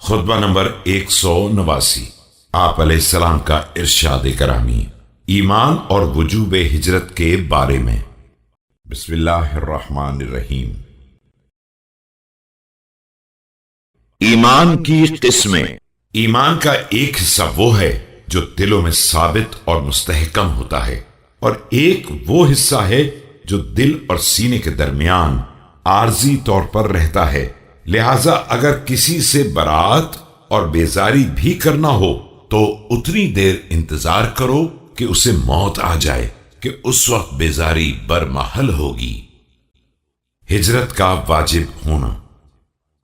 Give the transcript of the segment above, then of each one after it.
خطبہ نمبر 189۔ آپ علیہ السلام کا ارشاد گرامی ایمان اور وجوب ہجرت کے بارے میں۔ بسم اللہ الرحمن الرحیم۔ ایمان کی قسمیں۔ ایمان کا ایک حصہ وہ ہے جو دلوں میں ثابت اور مستحکم ہوتا ہے، اور ایک وہ حصہ ہے جو دل اور سینے کے درمیان عارضی طور پر رہتا ہے۔ لہذا اگر کسی سے برات اور بیزاری بھی کرنا ہو تو اتنی دیر انتظار کرو کہ اسے موت آ جائے کہ اس وقت بیزاری برمحل ہوگی۔ ہجرت کا واجب ہونا۔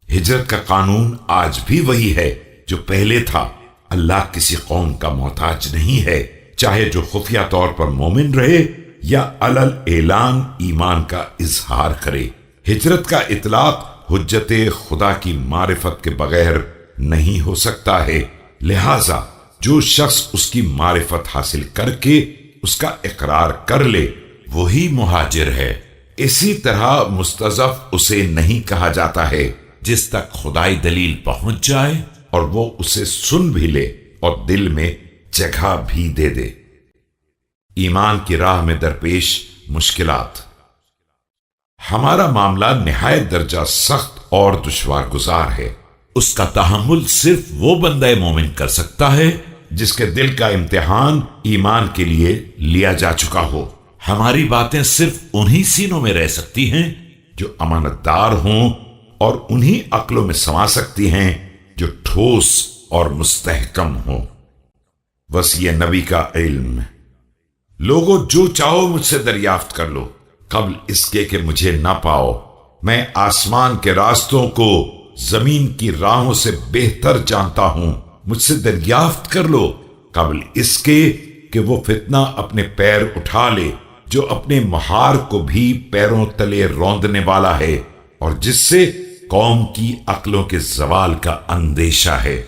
ہجرت کا قانون آج بھی وہی ہے جو پہلے تھا۔ اللہ کسی قوم کا محتاج نہیں ہے، چاہے جو خفیہ طور پر مومن رہے یا علل اعلان ایمان کا اظہار کرے۔ ہجرت کا اطلاق حجت خدا کی معرفت کے بغیر نہیں ہو سکتا ہے، لہذا جو شخص اس کی معرفت حاصل کر کے اس کا اقرار کر لے وہی مہاجر ہے۔ اسی طرح مستضعف اسے نہیں کہا جاتا ہے جس تک خدائی دلیل پہنچ جائے اور وہ اسے سن بھی لے اور دل میں جگہ بھی دے دے۔ ایمان کی راہ میں درپیش مشکلات۔ ہمارا معاملہ نہایت درجہ سخت اور دشوار گزار ہے۔ اس کا تحمل صرف وہ بندہ مومن کر سکتا ہے جس کے دل کا امتحان ایمان کے لیے لیا جا چکا ہو۔ ہماری باتیں صرف انہی سینوں میں رہ سکتی ہیں جو امانت دار ہوں، اور انہی عقلوں میں سما سکتی ہیں جو ٹھوس اور مستحکم ہوں۔ وصیہ نبی کا علم۔ لوگوں جو چاہو مجھ سے دریافت کر لو، قبل اس کے کہ مجھے نہ پاؤ۔ میں آسمان کے راستوں کو زمین کی راہوں سے بہتر جانتا ہوں۔ مجھ سے دریافت کر لو قبل اس کے کہ وہ فتنہ اپنے پیر اٹھا لے جو اپنے مہار کو بھی پیروں تلے روندنے والا ہے، اور جس سے قوم کی عقلوں کے زوال کا اندیشہ ہے۔